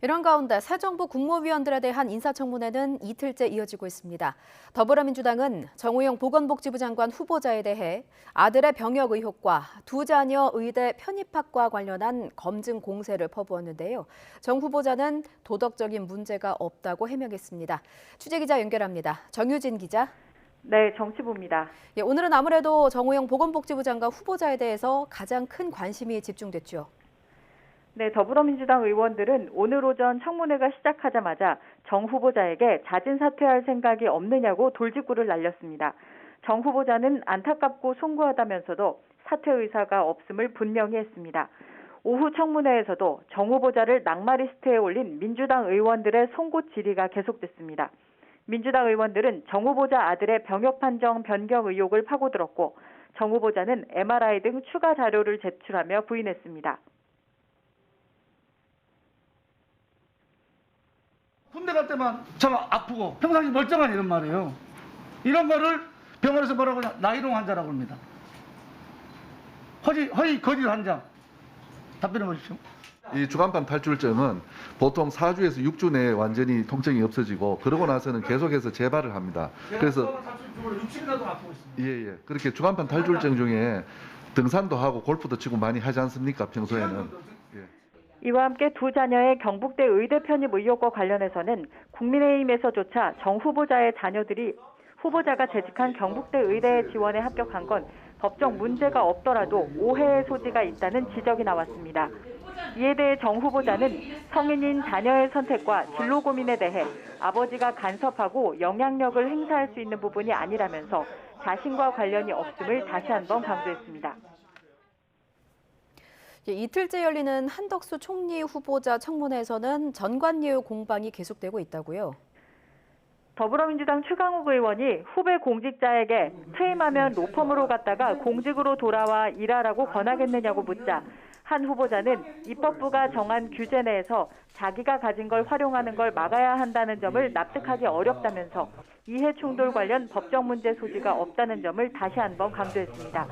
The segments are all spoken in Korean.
이런 가운데 새 정부 국무위원들에 대한 인사청문회는 이틀째 이어지고 있습니다. 더불어민주당은 정우영 보건복지부 장관 후보자에 대해 아들의 병역 의혹과 두 자녀 의대 편입학과 관련한 검증 공세를 퍼부었는데요. 정 후보자는 도덕적인 문제가 없다고 해명했습니다. 취재기자 연결합니다. 정유진 기자. 네, 정치부입니다. 오늘은 아무래도 정우영 보건복지부 장관 후보자에 대해서 가장 큰 관심이 집중됐죠. 네, 더불어민주당 의원들은 오늘 오전 청문회가 시작하자마자 정 후보자에게 자진 사퇴할 생각이 없느냐고 돌직구를 날렸습니다. 정 후보자는 안타깝고 송구하다면서도 사퇴 의사가 없음을 분명히 했습니다. 오후 청문회에서도 정 후보자를 낙마리스트에 올린 민주당 의원들의 송곳 질의가 계속됐습니다. 민주당 의원들은 정 후보자 아들의 병역 판정 변경 의혹을 파고들었고 정 후보자는 MRI 등 추가 자료를 제출하며 부인했습니다. 군대 갈 때만 참 아프고 평상시 멀쩡한 이런 말이에요. 이런 거를 병원에서 뭐라고 하냐, 나이롱 환자라고 합니다. 허위 거짓 환자. 답변해 보십시오. 이 주간판 탈출증은 보통 4주에서 6주 내에 완전히 통증이 없어지고 그러고 나서는 계속해서 재발을 합니다. 그래서 6주라도 아프고 있습니다. 예. 그렇게 주간판 탈출증 중에 등산도 하고 골프도 치고 많이 하지 않습니까? 평소에는. 예. 이와 함께 두 자녀의 경북대 의대 편입 의혹과 관련해서는 국민의힘에서조차 정 후보자의 자녀들이 후보자가 재직한 경북대 의대에 지원에 합격한 건 법적 문제가 없더라도 오해의 소지가 있다는 지적이 나왔습니다. 이에 대해 정 후보자는 성인인 자녀의 선택과 진로 고민에 대해 아버지가 간섭하고 영향력을 행사할 수 있는 부분이 아니라면서 자신과 관련이 없음을 다시 한번 강조했습니다. 이틀째 열리는 한덕수 총리 후보자 청문회에서는 전관예우 공방이 계속되고 있다고요. 더불어민주당 추강욱 의원이 후배 공직자에게 퇴임하면 로펌으로 갔다가 공직으로 돌아와 일하라고 권하겠느냐고 묻자 한 후보자는 입법부가 정한 규제 내에서 자기가 가진 걸 활용하는 걸 막아야 한다는 점을 납득하기 어렵다면서 이해 충돌 관련 법적 문제 소지가 없다는 점을 다시 한번 강조했습니다.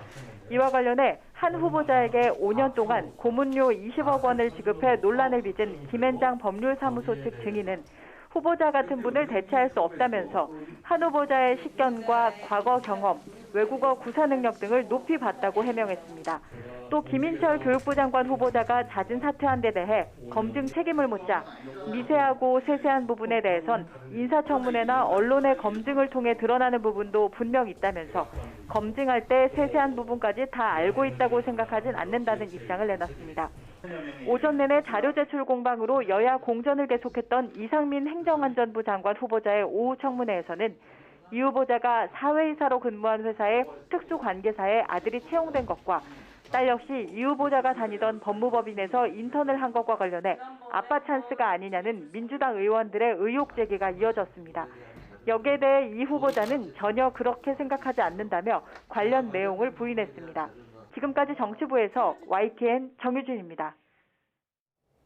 이와 관련해 한 후보자에게 5년 동안 고문료 20억 원을 지급해 논란을 빚은 김앤장 법률사무소 측 증인은 후보자 같은 분을 대체할 수 없다면서 한 후보자의 식견과 과거 경험, 외국어 구사 능력 등을 높이 봤다고 해명했습니다. 또 김인철 교육부 장관 후보자가 자진 사퇴한 데 대해 검증 책임을 묻자 미세하고 세세한 부분에 대해선 인사청문회나 언론의 검증을 통해 드러나는 부분도 분명 있다면서 검증할 때 세세한 부분까지 다 알고 있다고 생각하진 않는다는 입장을 내놨습니다. 오전 내내 자료 제출 공방으로 여야 공전을 계속했던 이상민 행정안전부 장관 후보자의 오후 청문회에서는 이 후보자가 사회이사로 근무한 회사의 특수관계사에 아들이 채용된 것과 딸 역시 이 후보자가 다니던 법무법인에서 인턴을 한 것과 관련해 아빠 찬스가 아니냐는 민주당 의원들의 의혹 제기가 이어졌습니다. 여기에 대해 이 후보자는 전혀 그렇게 생각하지 않는다며 관련 내용을 부인했습니다. 지금까지 정치부에서 YTN 정유진입니다.